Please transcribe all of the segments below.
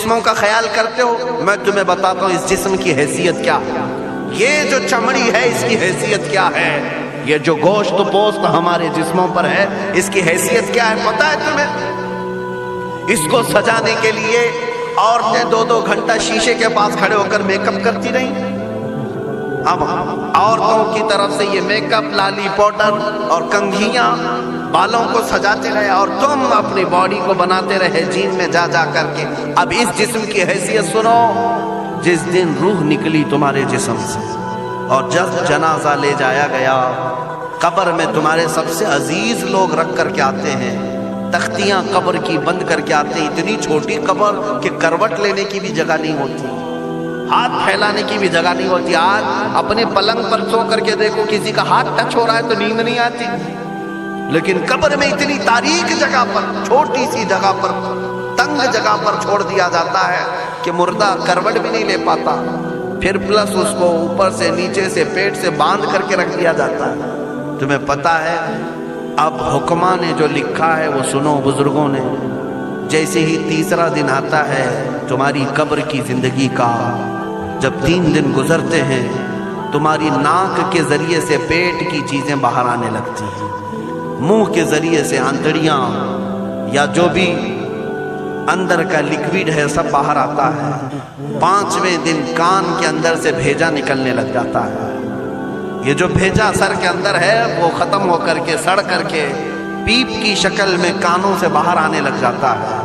جسموں کا خیال کرتے ہو، میں تمہیں بتاتا ہوں اس جسم کی حیثیت کیا ہے۔ یہ جو چمڑی ہے اس کی حیثیت کیا ہے، یہ جو گوشت پوست ہمارے جسموں پر ہے اس کی حیثیت کیا ہے پتہ ہے تمہیں؟ اس کو سجانے کے لیے عورتیں 2-2 گھنٹہ شیشے کے پاس کھڑے ہو کر میک اپ کرتی رہیں۔ اب عورتوں کی طرف سے یہ میک اپ، لالی پاؤڈر اور کنگھیاں بالوں کو سجاتے رہے، اور تم اپنی باڈی کو بناتے رہے جیم میں جا جا کر کے۔ اب اس جسم کی حیثیت سنو، جس دن روح نکلی تمہارے جسم سے اور جب جنازہ لے جایا گیا، قبر میں تمہارے سب سے عزیز لوگ رکھ کر کے آتے ہیں، تختیاں قبر کی بند کر کے آتے ہیں، اتنی چھوٹی قبر کہ کروٹ لینے کی بھی جگہ نہیں ہوتی، ہاتھ پھیلانے کی بھی جگہ نہیں ہوتی۔ آج اپنے پلنگ پر سو کر کے دیکھو، کسی کا ہاتھ ٹچ ہو رہا ہے تو نیند نہیں آتی، لیکن قبر میں اتنی تاریک جگہ پر، چھوٹی سی جگہ پر، تنگ جگہ پر چھوڑ دیا جاتا ہے کہ مردہ کروٹ بھی نہیں لے پاتا، پھر پلس اس کو اوپر سے نیچے سے پیٹ سے باندھ کر کے رکھ دیا جاتا ہے۔ تمہیں پتا ہے اب حکماں نے جو لکھا ہے وہ سنو بزرگوں نے، جیسے ہی تیسرا دن آتا ہے تمہاری قبر کی زندگی کا، جب 3 دن گزرتے ہیں تمہاری ناک کے ذریعے سے پیٹ کی چیزیں باہر آنے لگتی ہیں، منہ کے ذریعے سے آنتڑیاں یا جو بھی اندر کا لکوڈ ہے سب باہر آتا ہے۔ 5ویں دن کان کے اندر سے بھیجا نکلنے لگ جاتا ہے، یہ جو بھیجا سر کے اندر ہے وہ ختم ہو کر کے سڑ کر کے پیپ کی شکل میں کانوں سے باہر آنے لگ جاتا ہے،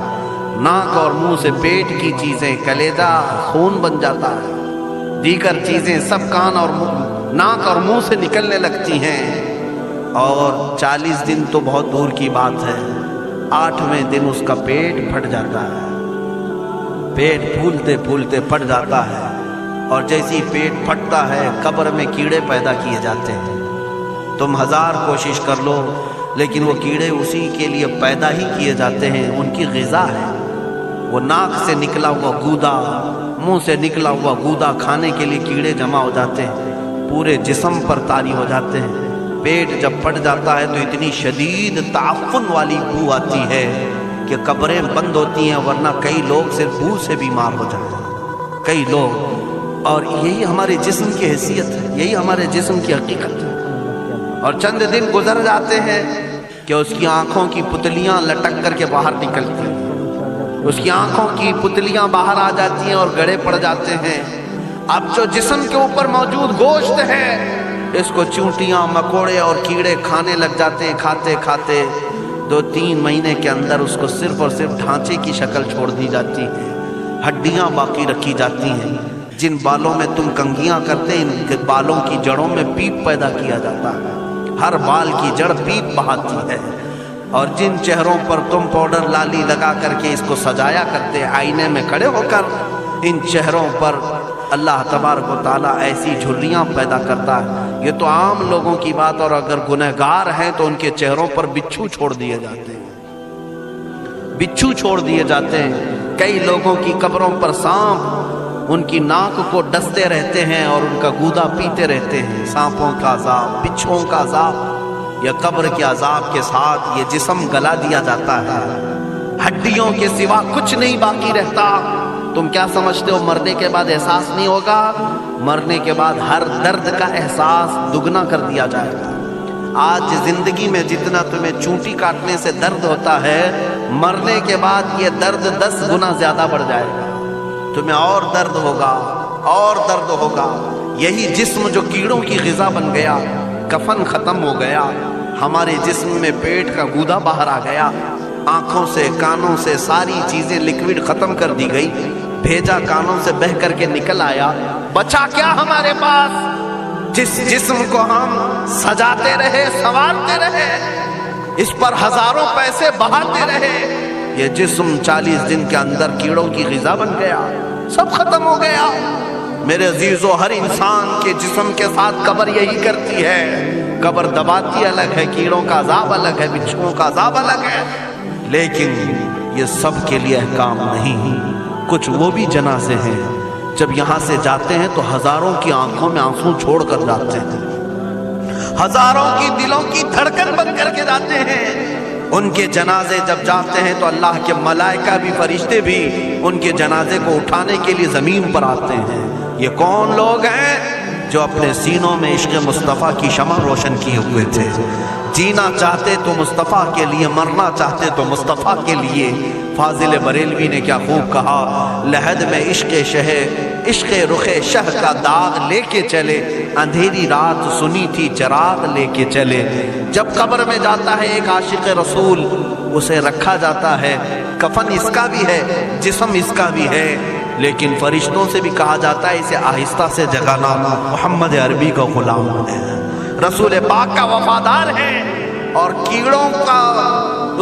ناک اور منہ سے پیٹ کی چیزیں، کلیجہ، خون بن جاتا ہے، دیگر چیزیں سب کان اور ناک اور منہ سے نکلنے لگتی ہیں، اور 40 دن تو بہت دور کی بات ہے، 8ویں دن اس کا پیٹ پھٹ جاتا ہے، پیٹ پھولتے پھولتے پھٹ جاتا ہے، اور جیسی پیٹ پھٹتا ہے قبر میں کیڑے پیدا کیے جاتے ہیں۔ تم 1000 کوشش کر لو لیکن وہ کیڑے اسی کے لیے پیدا ہی کیے جاتے ہیں، ان کی غذا ہے۔ وہ ناک سے نکلا ہوا گودا، منہ سے نکلا ہوا گودا کھانے کے لیے کیڑے جمع ہو جاتے ہیں، پورے جسم پر طاری ہو جاتے ہیں۔ پیٹ جب پھٹ جاتا ہے تو اتنی شدید تعفن والی بو آتی ہے کہ قبریں بند ہوتی ہیں، ورنہ کئی لوگ صرف بو سے بیمار ہو جاتے ہیں، کئی لوگ۔ اور یہی ہمارے جسم کی حیثیت ہے، یہی ہمارے جسم کی حقیقت ہے۔ اور چند دن گزر جاتے ہیں کہ اس کی آنکھوں کی پتلیاں لٹک کر کے باہر نکلتی ہیں، اس کی آنکھوں کی پتلیاں باہر آ جاتی ہیں اور گڑے پڑ جاتے ہیں۔ اب جو جسم کے اوپر موجود گوشت ہے اس کو چونٹیاں، مکوڑے اور کیڑے کھانے لگ جاتے ہیں، کھاتے کھاتے 2-3 مہینے کے اندر اس کو صرف اور صرف ڈھانچے کی شکل چھوڑ دی جاتی ہے، ہڈیاں باقی رکھی جاتی ہیں۔ جن بالوں میں تم کنگھیاں کرتے ہیں ان کے بالوں کی جڑوں میں پیپ پیدا کیا جاتا ہے، ہر بال کی جڑ پیپ بہاتی ہے۔ اور جن چہروں پر تم پاؤڈر لالی لگا کر کے اس کو سجایا کرتے آئینے میں کھڑے ہو کر، ان چہروں پر اللہ تبارک و تعالیٰ ایسی جھریاں پیدا کرتا ہے۔ یہ تو عام لوگوں کی بات، اور اگر گنہگار ہیں تو ان کے چہروں پر بچھو چھوڑ دیے جاتے ہیں، بچھو چھوڑ دیے جاتے ہیں۔ کئی لوگوں کی قبروں پر سانپ ان کی ناک کو ڈستے رہتے ہیں اور ان کا گودا پیتے رہتے ہیں۔ سانپوں کا عذاب، بچھوؤں کا عذاب، یا قبر کے عذاب کے ساتھ یہ جسم گلا دیا جاتا ہے، ہڈیوں کے سوا کچھ نہیں باقی رہتا۔ تم کیا سمجھتے ہو مرنے کے بعد احساس نہیں ہوگا؟ مرنے کے بعد ہر درد کا احساس دگنا کر دیا جائے گا۔ آج زندگی میں جتنا تمہیں چونٹی کاٹنے سے درد ہوتا ہے، مرنے کے بعد یہ درد 10 گنا زیادہ بڑھ جائے گا، تمہیں اور درد ہوگا، اور درد ہوگا۔ یہی جسم جو کیڑوں کی غذا بن گیا، کفن ختم ہو گیا، ہمارے جسم میں پیٹ کا گودا باہر آ گیا، آنکھوں سے کانوں سے ساری چیزیں لکوڈ ختم کر دی گئی، بھیجا کانوں سے بہہ کر کے نکل آیا، بچا کیا ہمارے پاس؟ جس جسم کو ہم سجاتے رہے، سنوارتے رہے، اس پر ہزاروں پیسے بہاتے رہے، یہ جسم 40 دن کے اندر کیڑوں کی غذا بن گیا، سب ختم ہو گیا۔ میرے عزیزو، ہر انسان کے جسم کے ساتھ قبر یہی کرتی ہے، قبر دباتی الگ ہے، کیڑوں کا عذاب الگ ہے، بچھوؤں کا عذاب الگ ہے، لیکن یہ سب کے لیے احکام نہیں۔ کچھ وہ بھی جنازے ہیں جب یہاں سے جاتے ہیں تو ہزاروں کی آنکھوں میں آنسو چھوڑ کر جاتے ہیں، ہزاروں کی دلوں کی دھڑکن بن کر کے جاتے ہیں، ان کے جنازے جب جاتے ہیں تو اللہ کے ملائکہ بھی فرشتے بھی ان کے جنازے کو اٹھانے کے لیے زمین پر آتے ہیں۔ یہ کون لوگ ہیں؟ جو اپنے سینوں میں عشق مصطفیٰ کی شمع روشن کیے ہوئے تھے، جینا چاہتے تو مصطفیٰ کے لیے، مرنا چاہتے تو مصطفیٰ کے لیے۔ فاضل بریلوی نے کیا خوب کہا، لحد میں عشق شہ، عشق رخ شہ کا داغ لے کے چلے، اندھیری رات سنی تھی چراغ لے کے چلے۔ جب قبر میں جاتا ہے ایک عاشق رسول، اسے رکھا جاتا ہے، کفن اس کا بھی ہے، جسم اس کا بھی ہے، لیکن فرشتوں سے بھی کہا جاتا ہے اسے آہستہ سے جگانا، محمد عربی کا غلام ہے، رسول پاک کا وفادار ہے، اور کیڑوں کا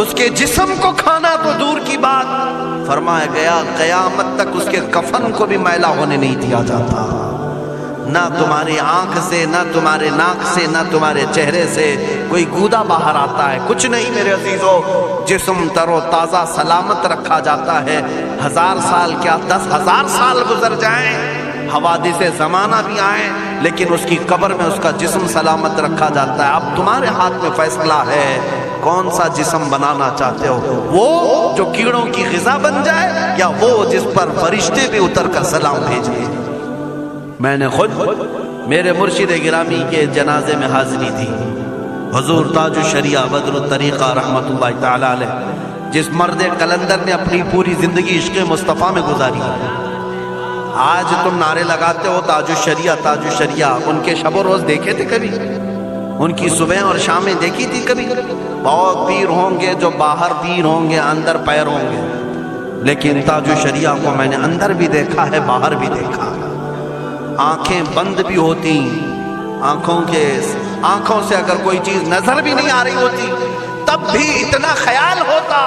اس کے جسم کو کھانا تو دور کی بات، فرمایا گیا قیامت تک اس کے کفن کو بھی میلا ہونے نہیں دیا جاتا۔ نہ تمہاری آنکھ سے، نہ تمہارے ناک سے، نہ تمہارے چہرے سے کوئی گودا باہر آتا ہے، کچھ نہیں میرے عزیزو، جسم تر و تازہ سلامت رکھا جاتا ہے۔ 1000 سال کیا 10,000 سال گزر جائیں، حوادث زمانہ بھی آئیں، لیکن اس کی قبر میں اس کا جسم سلامت رکھا جاتا ہے۔ اب تمہارے ہاتھ میں فیصلہ ہے، کون سا جسم بنانا چاہتے ہو، وہ جو کیڑوں کی غذا بن جائے، یا وہ جس پر فرشتے بھی اتر کر سلام بھیجیں۔ میں نے خود میرے مرشد گرامی کے جنازے میں حاضری دی، حضور تاج الشریعہ بدر الطریقہ رحمت اللہ تعالی علیہ، جس مرد قلندر نے اپنی پوری زندگی عشق مصطفیٰ میں گزاری۔ آج تم نعرے لگاتے ہو تاج الشریعہ تاج الشریعہ، ان کے شب و روز دیکھے تھے کبھی؟ ان کی صبح اور شامیں دیکھی تھی کبھی؟ بہت پیر ہوں گے جو باہر پیر ہوں گے، اندر پیر ہوں گے، لیکن تاج الشریعہ کو میں نے اندر بھی دیکھا ہے، باہر بھی دیکھا۔ آنکھیں بند بھی ہوتی، آنکھوں سے اگر کوئی چیز نظر بھی نہیں آ رہی ہوتی، تب بھی اتنا خیال ہوتا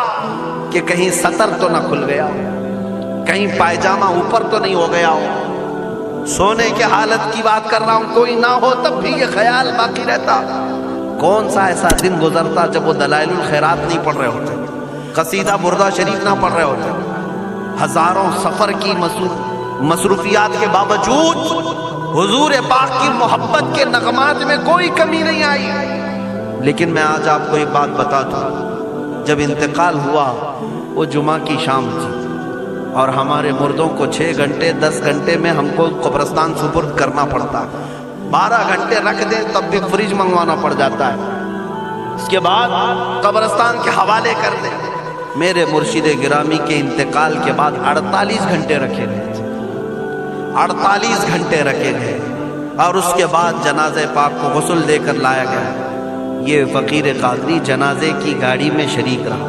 کہ کہیں سطر تو نہ کھل گیا ہو، کہیں پائجامہ اوپر تو نہیں ہو گیا ہو، سونے کے حالت کی بات کر رہا ہوں، کوئی نہ ہو تب بھی یہ خیال باقی رہتا۔ کون سا ایسا دن گزرتا جب وہ دلائل الخیرات نہیں پڑھ رہے ہوتے، قصیدہ بردہ شریف نہ پڑھ رہے ہوتے، ہزاروں سفر کی مصروفیات کے باوجود حضور پاک کی محبت کے نغمات میں کوئی کمی نہیں آئی۔ لیکن میں آج آپ کو ایک بات بتا دوں، جب انتقال ہوا وہ جمعہ کی شام تھی، اور ہمارے مردوں کو 6 گھنٹے 10 گھنٹے میں ہم کو قبرستان سپرد کرنا پڑتا، 12 گھنٹے رکھ دیں تب بھی فریج منگوانا پڑ جاتا ہے، اس کے بعد قبرستان کے حوالے کر دیں۔ میرے مرشد گرامی کے انتقال کے بعد 48 گھنٹے رکھے گئے تھے، 48 گھنٹے رکھے گئے، اور اس کے بعد جنازہ پاک کو غسل دے کر لایا گیا۔ یہ فقیر قادری جنازے کی گاڑی میں شریک رہا،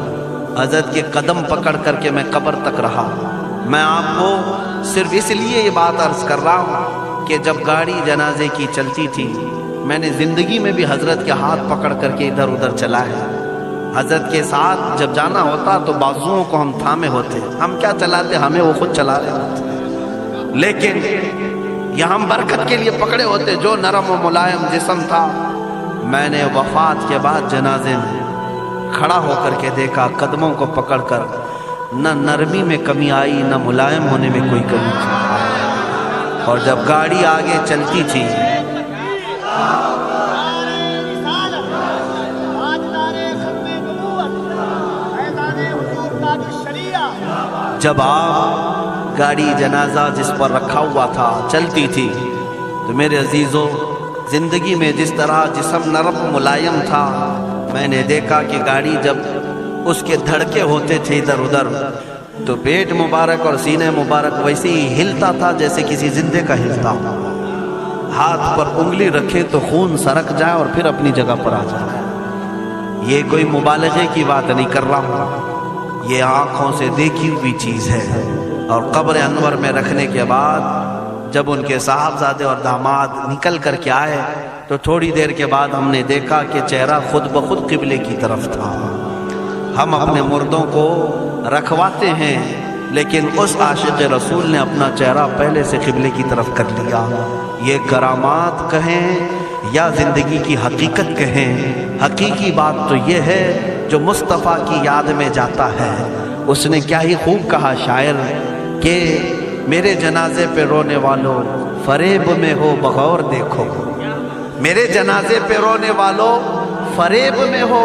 حضرت کے قدم پکڑ کر کے میں قبر تک رہا۔ میں آپ کو صرف اس لیے یہ بات عرض کر رہا ہوں کہ جب گاڑی جنازے کی چلتی تھی، میں نے زندگی میں بھی حضرت کے ہاتھ پکڑ کر کے ادھر ادھر چلایا۔ حضرت کے ساتھ جب جانا ہوتا تو بازوؤں کو ہم تھامے ہوتے، ہم کیا چلاتے، ہمیں وہ خود چلا رہے ہوتے، لیکن یہ ہم برکت کے لیے پکڑے ہوتے، جو نرم و ملائم جسم تھا۔ میں نے وفات کے بعد جنازے میں کھڑا ہو کر کے دیکھا، قدموں کو پکڑ کر، نہ نرمی میں کمی آئی، نہ ملائم ہونے میں کوئی کمی تھی۔ اور جب گاڑی آگے چلتی تھی، جب آپ گاڑی جنازہ جس پر رکھا ہوا تھا چلتی تھی، تو میرے عزیزوں زندگی میں جس طرح جسم نرم ملائم تھا، میں نے دیکھا کہ گاڑی جب اس کے دھڑکے ہوتے تھے ادھر ادھر، تو پیٹ مبارک اور سینہ مبارک ویسے ہی ہلتا تھا جیسے کسی زندے کا ہلتا ہو۔ ہاتھ پر انگلی رکھے تو خون سرک جائے اور پھر اپنی جگہ پر آ جائے۔ یہ کوئی مبالغے کی بات نہیں کر رہا ہوں، یہ آنکھوں سے دیکھی ہوئی چیز ہے۔ اور قبر انور میں رکھنے کے بعد جب ان کے صاحبزادے اور داماد نکل کر کے آئے، تو تھوڑی دیر کے بعد ہم نے دیکھا کہ چہرہ خود بخود قبلے کی طرف تھا۔ ہم اپنے مردوں کو رکھواتے ہیں، لیکن اس عاشق رسول نے اپنا چہرہ پہلے سے قبلے کی طرف کر لیا۔ یہ کرامات کہیں یا زندگی کی حقیقت کہیں، حقیقی بات تو یہ ہے جو مصطفیٰ کی یاد میں جاتا ہے۔ اس نے کیا ہی خوب کہا شاعر کہ میرے جنازے پہ رونے والوں فریب میں ہو بغور دیکھو، میرے جنازے پہ رونے والوں فریب میں ہو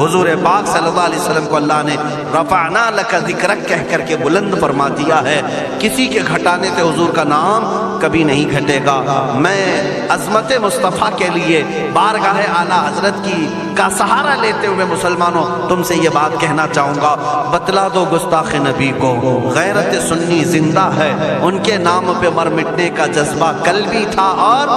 حضور پاک صلی اللہ علیہ وسلم کو اللہ نے رفعنا لک ذکرک کہہ کر کے بلند فرما دیا ہے. کسی کے گھٹانے سے حضور کا نام کبھی نہیں گھٹے گا. میں عظمت مصطفیٰ کے لیے بارگاہ اعلیٰ حضرت کا سہارا لیتے ہوئے مسلمانوں تم سے یہ بات کہنا چاہوں گا، بتلا دو گستاخ نبی کو غیرت سنی زندہ ہے، ان کے نام پہ مر مٹنے کا جذبہ کل بھی تھا اور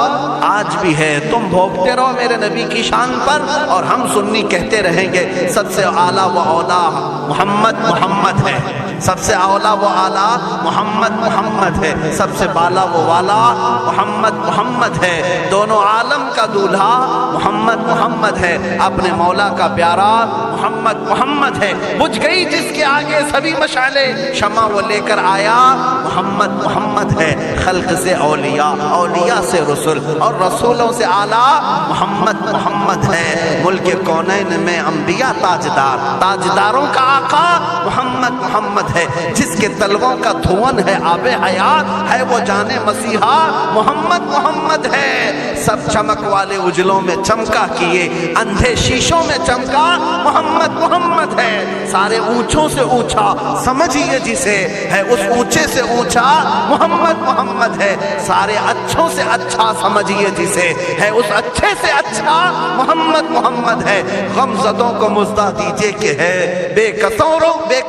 آج بھی ہے. تم بھوکتے رہو میرے نبی کی شان پر اور ہم سنی کہتے رہیں گے سب سے اعلیٰ و اولیٰ محمد ہے، سب سے اولیٰ و اعلیٰ محمد ہے، سب سے بالا و والا محمد ہے. دونوں عالم کا دولہا محمد ہے، اپنے مولا کا پیارا محمد ہے. بجھ گئی جس کے آگے سبھی مشعلیں، شمع وہ لے کر آیا محمد ہے. خلق سے اولیاء سے رسول اور رسولوں سے اعلیٰ محمد ہے. ملک کونین میں انبیاء تاجداروں کا آقا محمد ہے. جس کے تلووں کا دھون ہے آب حیات ہے وہ جانے مسیحا محمد ہے. سب چمک والے اجلوں میں چمکا کیے اندھے شیشوں میں چمکا محمد ہے. سارے اونچوں سے اونچا سمجھیے جسے ہے اس اونچے سے اونچا محمد ہے. سارے اچھوں سے اچھا سمجھیے جسے ہے اس اچھے سے اچھا محمد ہے. غم زدوں کو مزدہ دیجئے کہ ہے بے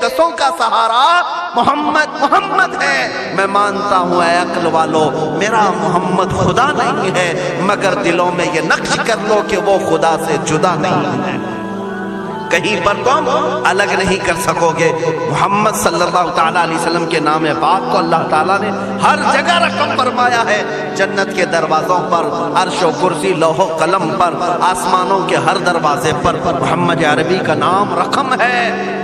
کسوں کا سہارا محمد ہے. میں مانتا ہوں اے عقل والو میرا محمد خدا نہیں ہے، مگر دلوں میں یہ نقش کر لو کہ وہ خدا سے جدا نہیں ہے. کہیں پر تم الگ نہیں کر سکو گے. محمد صلی اللہ تعالیٰ علیہ وسلم کے نام پاک کو اللہ تعالیٰ نے ہر جگہ رقم فرمایا ہے. جنت کے دروازوں پر، عرش و کرسی، لوح و قلم پر، آسمانوں کے ہر دروازے پر محمد عربی کا نام رقم ہے.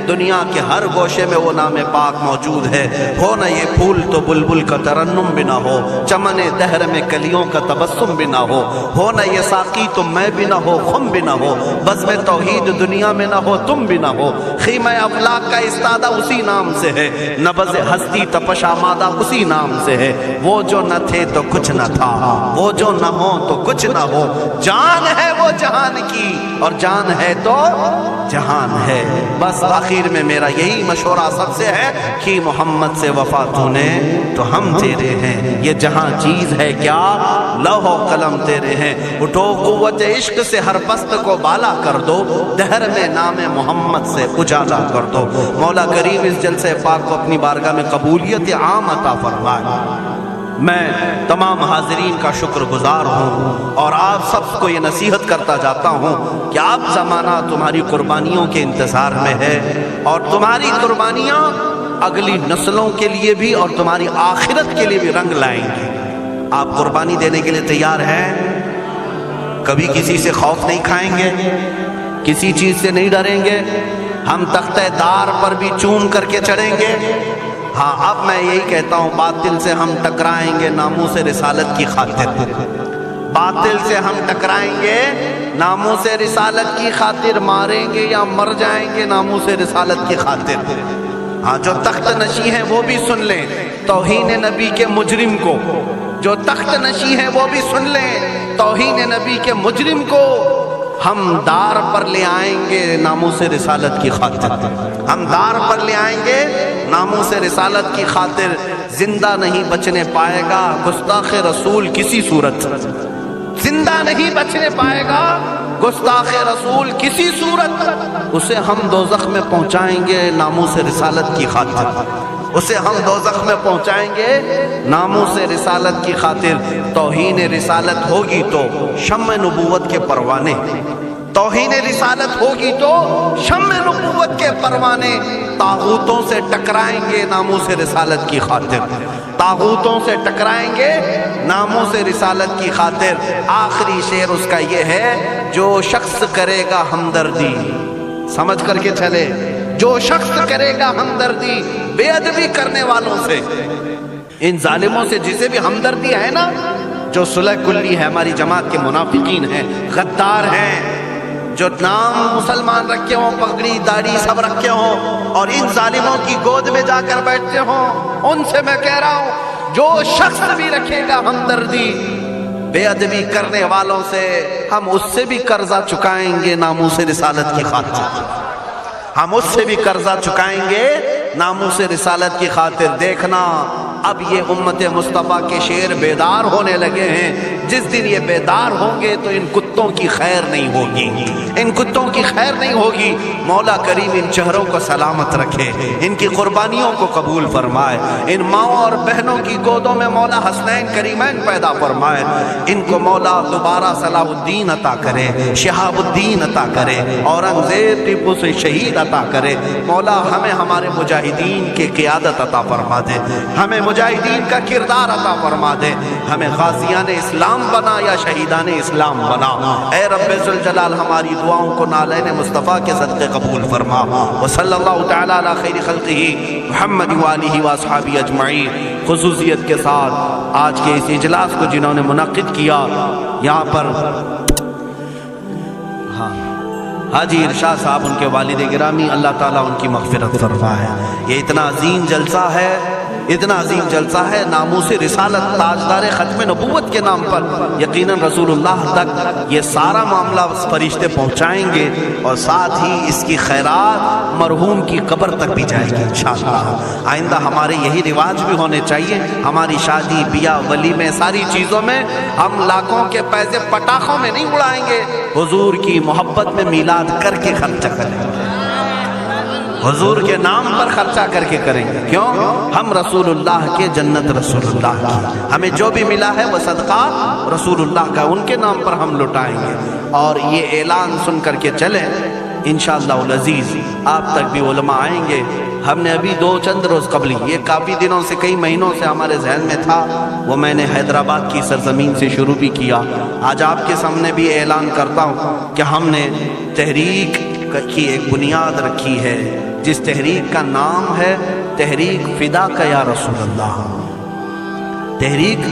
دنیا کے ہر گوشے میں وہ نام پاک موجود ہے. ہو نہ یہ پھول تو بلبل کا ترنم بھی نہ ہو، چمن دہر میں کلیوں کا تبسم بھی نہ ہو نہ یہ ساقی تو میں بھی نہ ہو، خم بھی نہ ہو، بزم توحید دنیا میں نہ ہو، تم بھی نہ ہو. خیمہ افلاک کا استادہ اسی نام سے ہے، نبض ہستی تپش آمادہ اسی نام سے ہے. وہ جو نہ تھے تو کچھ نہ تھا، وہ جو نہ ہو تو کچھ نہ ہو. جان ہے وہ جہان کی اور جان ہے تو جہان ہے. بس آخر میں میرا یہی مشورہ سب سے ہے کہ محمد سے وفا تو نے تو ہم تیرے ہیں. یہ جہاں چیز ہے کیا لوح و قلم تیرے ہیں. اٹھو قوت عشق سے ہر پست کو بالا کر دو، دہر میں نام محمد سے اجالا کر دو. مولا کریم اس جلسے پاک کو اپنی بارگاہ میں قبولیت عام عطا فرمائے. میں تمام حاضرین کا شکر گزار ہوں اور آپ سب کو یہ نصیحت کرتا جاتا ہوں کہ آپ زمانہ تمہاری قربانیوں کے انتظار میں ہے اور تمہاری قربانیاں اگلی نسلوں کے لیے بھی اور تمہاری آخرت کے لیے بھی رنگ لائیں گی. آپ قربانی دینے کے لیے تیار ہیں؟ کبھی کسی سے خوف نہیں کھائیں گے، کسی چیز سے نہیں ڈریں گے. ہم تختہ دار پر بھی چون کر کے چڑھیں گے. ہاں اب میں یہی کہتا ہوں باطل سے ہم ٹکرائیں گے ناموس رسالت کی خاطر. باطل سے ہم ٹکرائیں گے ناموس رسالت کی خاطر، ماریں گے یا مر جائیں گے ناموس رسالت کی خاطر. ہاں جو تخت نشی ہیں وہ بھی سن لیں توہین نبی کے مجرم کو. جو تخت نشی ہیں وہ بھی سن لیں توہین نبی کے مجرم کو ہم دار پر لے آئیں گے ناموس رسالت کی خاطر. ہم دار پر لے آئیں گے ناموس رسالت کی خاطر. زندہ نہیں بچنے پائے گا گستاخ رسول کسی صورت، زندہ نہیں بچنے پائے گا گستاخ رسول کسی صورت. اسے ہم دوزخ میں پہنچائیں گے ناموس رسالت کی خاطر. اسے ہم دوزخ میں پہنچائیں گے ناموس رسالت کی خاطر. توہین رسالت ہوگی تو شمع نبوت کے پروانے، توہین رسالت ہوگی تو شمع نبوت کے پروانے. طاغوتوں سے ٹکرائیں گے ناموس رسالت کی خاطر، طاغوتوں سے ٹکرائیں گے ناموس رسالت کی خاطر. آخری شعر اس کا یہ ہے جو شخص کرے گا ہمدردی، سمجھ کر کے چلے، جو شخص کرے گا ہمدردی بے ادبی کرنے والوں سے، ان ظالموں سے جسے بھی ہمدردی ہے نا، جو صلح کلی ہے ہماری جماعت کے منافقین ہیں، غدار ہیں، جو نام مسلمان رکھے ہوں، پگڑی داڑھی سب رکھے ہوں اور ان ظالموں کی گود میں جا کر بیٹھتے ہوں، ان سے میں کہہ رہا ہوں جو شخص بھی رکھے گا ہمدردی بے ادبی کرنے والوں سے ہم اس سے بھی قرضہ چکائیں گے ناموس رسالت کی خاطر، ہم اس سے بھی قرضہ چکائیں گے ناموس رسالت کی خاطر۔ دیکھنا اب یہ امت مصطفیٰ کے شیر بیدار ہونے لگے ہیں، جس دن یہ بیدار ہوں گے تو ان کتوں کی خیر نہیں ہوگی، ان کتوں کی خیر نہیں ہوگی۔ مولا کریم ان چہروں کو سلامت رکھے، ان کی قربانیوں کو قبول فرمائے، ان ماؤں اور بہنوں کی گودوں میں مولا حسنین کریمین پیدا فرمائے، ان کو مولا دوبارہ صلاح الدین عطا کرے، شہاب الدین عطا کرے، اورنگزیب ٹیپو سے شہید عطا کرے۔ مولا ہمیں ہمارے مجاہدین کی قیادت عطا فرما دے، ہمیں مجاہدین کا کردار عطا فرما دے، ہمیں غازیان اسلام بنا یا شہیدان اسلام بنا۔ اے رب ذوالجلال ہماری دعاؤں کو نالین مصطفیٰ کے صدقے قبول فرما۔ وصلی اللہ تعالی علی خیر خلقہ محمد وآلہ واصحابہ اجمعین۔ خصوصیت کے ساتھ آج کے اس اجلاس کو جنہوں نے منعقد کیا، یہاں پر حاجی ارشاد صاحب ان کے والد گرامی، اللہ تعالیٰ ان کی مغفرت فرمائے۔ یہ اتنا عظیم جلسہ ہے، اتنا عظیم جلسہ ہے، ناموس رسالت تاجدار ختم نبوت کے نام پر یقیناً رسول اللہ تک یہ سارا معاملہ فرشتے پہنچائیں گے، اور ساتھ ہی اس کی خیرات مرحوم کی قبر تک بھی جائے گی انشاءاللہ۔ آئندہ ہمارے یہی رواج بھی ہونے چاہیے، ہماری شادی بیاہ ولیمے ساری چیزوں میں ہم لاکھوں کے پیسے پٹاخوں میں نہیں اڑائیں گے، حضور کی محبت میں میلاد کر کے خرچہ کریں گے، حضور کے نام پر خرچہ کر کے کریں گے۔ کیوں؟ ہم رسول اللہ کے، جنت رسول اللہ کی، ہمیں جو بھی ملا ہے وہ صدقہ رسول اللہ کا، ان کے نام پر ہم لٹائیں گے۔ اور یہ اعلان سن کر کے چلیں انشاءاللہ العزیز، آپ تک بھی علماء آئیں گے۔ ہم نے ابھی دو چند روز قبل، یہ کافی دنوں سے، کئی مہینوں سے ہمارے ذہن میں تھا، وہ میں نے حیدرآباد کی سرزمین سے شروع بھی کیا۔ آج آپ کے سامنے بھی اعلان کرتا ہوں کہ ہم نے تحریک کی ایک بنیاد رکھی ہے، جس تحریک کا نام ہے تحریک فدا کا یا رسول اللہ، تحریک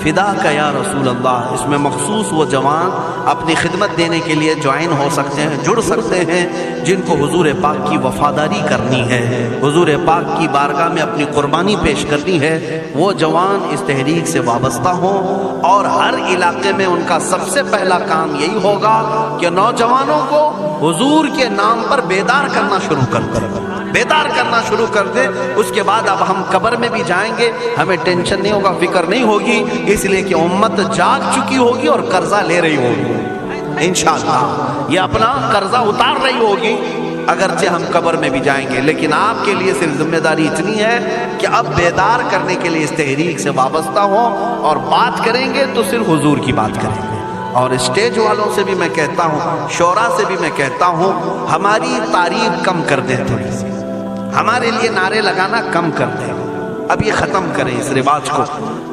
فدا کا یا رسول اللہ۔ اس میں مخصوص وہ جوان اپنی خدمت دینے کے لیے جوائن ہو سکتے ہیں، جڑ سکتے ہیں، جن کو حضور پاک کی وفاداری کرنی ہے، حضور پاک کی بارگاہ میں اپنی قربانی پیش کرنی ہے، وہ جوان اس تحریک سے وابستہ ہوں۔ اور ہر علاقے میں ان کا سب سے پہلا کام یہی ہوگا کہ نوجوانوں کو حضور کے نام پر بیدار کرنا شروع کر دیں، بیدار کرنا شروع کر دیں۔ اس کے بعد اب ہم قبر میں بھی جائیں گے، ہمیں ٹینشن نہیں ہوگا، فکر نہیں ہوگی، اس لیے کہ امت جاگ چکی ہوگی اور قرضہ لے رہی ہوگی انشاءاللہ، یہ اپنا قرضہ اتار رہی ہوگی، اگرچہ ہم قبر میں بھی جائیں گے۔ لیکن آپ کے لیے صرف ذمہ داری اتنی ہے کہ اب بیدار کرنے کے لیے اس تحریک سے وابستہ ہوں، اور بات کریں گے تو صرف حضور کی بات کریں گے۔ اور اسٹیج والوں سے بھی میں کہتا ہوں، شورا سے بھی میں کہتا ہوں، ہماری تعریف کم کر دیں، تھوڑی سی ہمارے لیے نعرے لگانا کم کر دیں، اب یہ ختم کریں اس رواج کو۔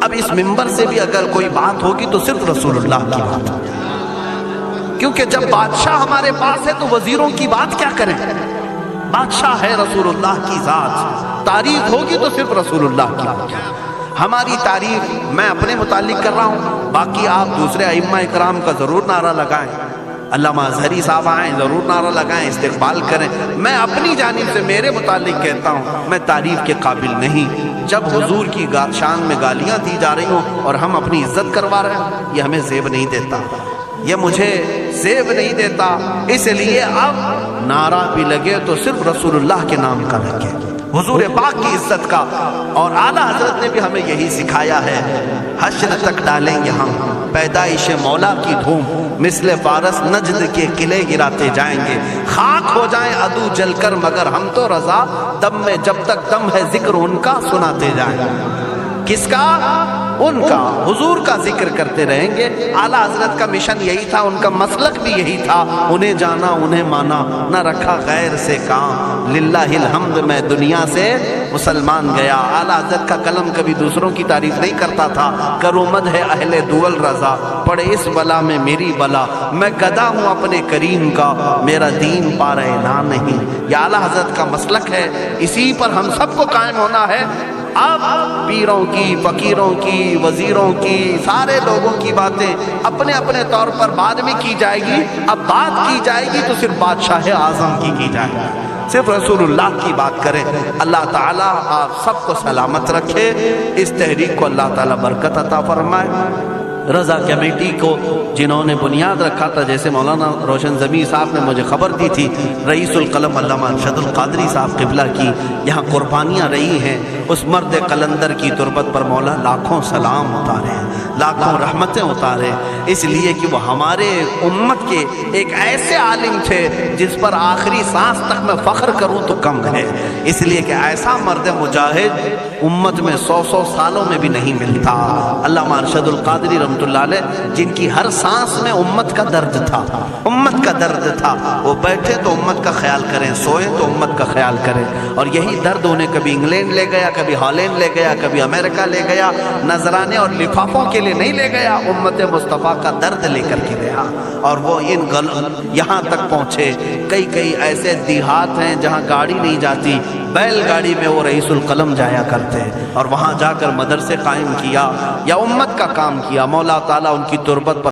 اب اس منبر سے بھی اگر کوئی بات ہوگی تو صرف رسول اللہ کی بات ہوگی، کیونکہ جب بادشاہ ہمارے پاس ہے تو وزیروں کی بات کیا کریں، بادشاہ ہے رسول اللہ کی ذات، تعریف ہوگی تو صرف رسول اللہ کی۔ ہماری تعریف میں اپنے متعلق کر رہا ہوں، باقی آپ دوسرے ائمہ اکرام کا ضرور نعرہ لگائیں، علامہ اظہری صاحب آئیں ضرور نعرہ لگائیں، استقبال کریں۔ میں اپنی جانب سے میرے متعلق کہتا ہوں، میں تعریف کے قابل نہیں۔ جب حضور کی شان میں گالیاں دی جا رہی ہوں اور ہم اپنی عزت کروا رہے ہیں، یہ ہمیں زیب نہیں دیتا، یہ مجھے زیب نہیں دیتا۔ اس لیے اب نعرہ بھی لگے تو صرف رسول اللہ کے نام کا لگے، حضور پاک کی عزت کا۔ اور اعلیٰ حضرت نے بھی ہمیں یہی سکھایا ہے، حشر تک ڈالیں گے ہم پیدائش مولا کی دھوم، مثل فارس نجد کے قلعے گراتے جائیں گے، خاک ہو جائیں عدو جل کر مگر ہم تو رضا، دم میں جب تک دم ہے ذکر ان کا سناتے جائیں گے۔ کس کا؟ ان کا، حضور کا ذکر کرتے رہیں گے۔ اعلیٰ حضرت کا مشن یہی تھا، ان کا مسلک بھی یہی تھا، انہیں جانا انہیں مانا، نہ رکھا غیر سے کام، للہ الحمد میں دنیا سے مسلمان گیا۔ اعلیٰ حضرت کا قلم کبھی دوسروں کی تعریف نہیں کرتا تھا، کرو مدح اہل دول رضا، پڑے اس بلا میں میری بلا، میں گدا ہوں اپنے کریم کا، میرا دین پارہ نہ نہیں۔ یہ اعلیٰ حضرت کا مسلک ہے، اسی پر ہم سب کو قائم ہونا ہے۔ اب پیروں کی، فقیروں کی، وزیروں کی، سارے لوگوں کی باتیں اپنے اپنے طور پر بعد میں کی جائے گی، اب بات کی جائے گی تو صرف بادشاہ اعظم کی جائے گی، صرف رسول اللہ کی بات کریں۔ اللہ تعالیٰ آپ سب کو سلامت رکھے، اس تحریک کو اللہ تعالیٰ برکت عطا فرمائے۔ رضا کمیٹی کو جنہوں نے بنیاد رکھا تھا، جیسے مولانا روشن زمیں صاحب نے مجھے خبر دی تھی، رئیس القلم علامہ ارشد القادری صاحب قبلہ کی یہاں قربانیاں رہی ہیں، اس مرد قلندر کی تربت پر مولا لاکھوں سلام اتارے، لاکھوں رحمتیں اتارے، اس لیے کہ وہ ہمارے امت کے ایک ایسے عالم تھے جس پر آخری سانس تک میں فخر کروں تو کم ہے، اس لیے کہ ایسا مرد مجاہد امت میں 100 سالوں میں بھی نہیں ملتا۔ علامہ ارشد القادری رحمۃ اللہ علیہ، جن کی ہر سانس میں امت کا درد تھا، امت کا درد تھا، وہ بیٹھے تو امت کا خیال کریں، سوئے تو امت کا خیال کریں، اور یہی درد انہیں کبھی انگلینڈ لے گیا، کبھی ہالینڈ لے گیا، کبھی امریکہ لے گیا، نذرانے اور لفافوں کے لیے نہیں لے گیا، امت مصطفیٰ کا درد لے کر کے گیا، اور وہ یہاں تک پہنچے۔ کئی ایسے دیہات ہیں جہاں گاڑی نہیں جاتی، بیل گاڑی میں وہ رئیس القلم جایا کرتے ہیں، اور وہاں جا کر مدرسے قائم کیا یا امت کا کام کیا۔ مولا تعالیٰ ان کی تربت پر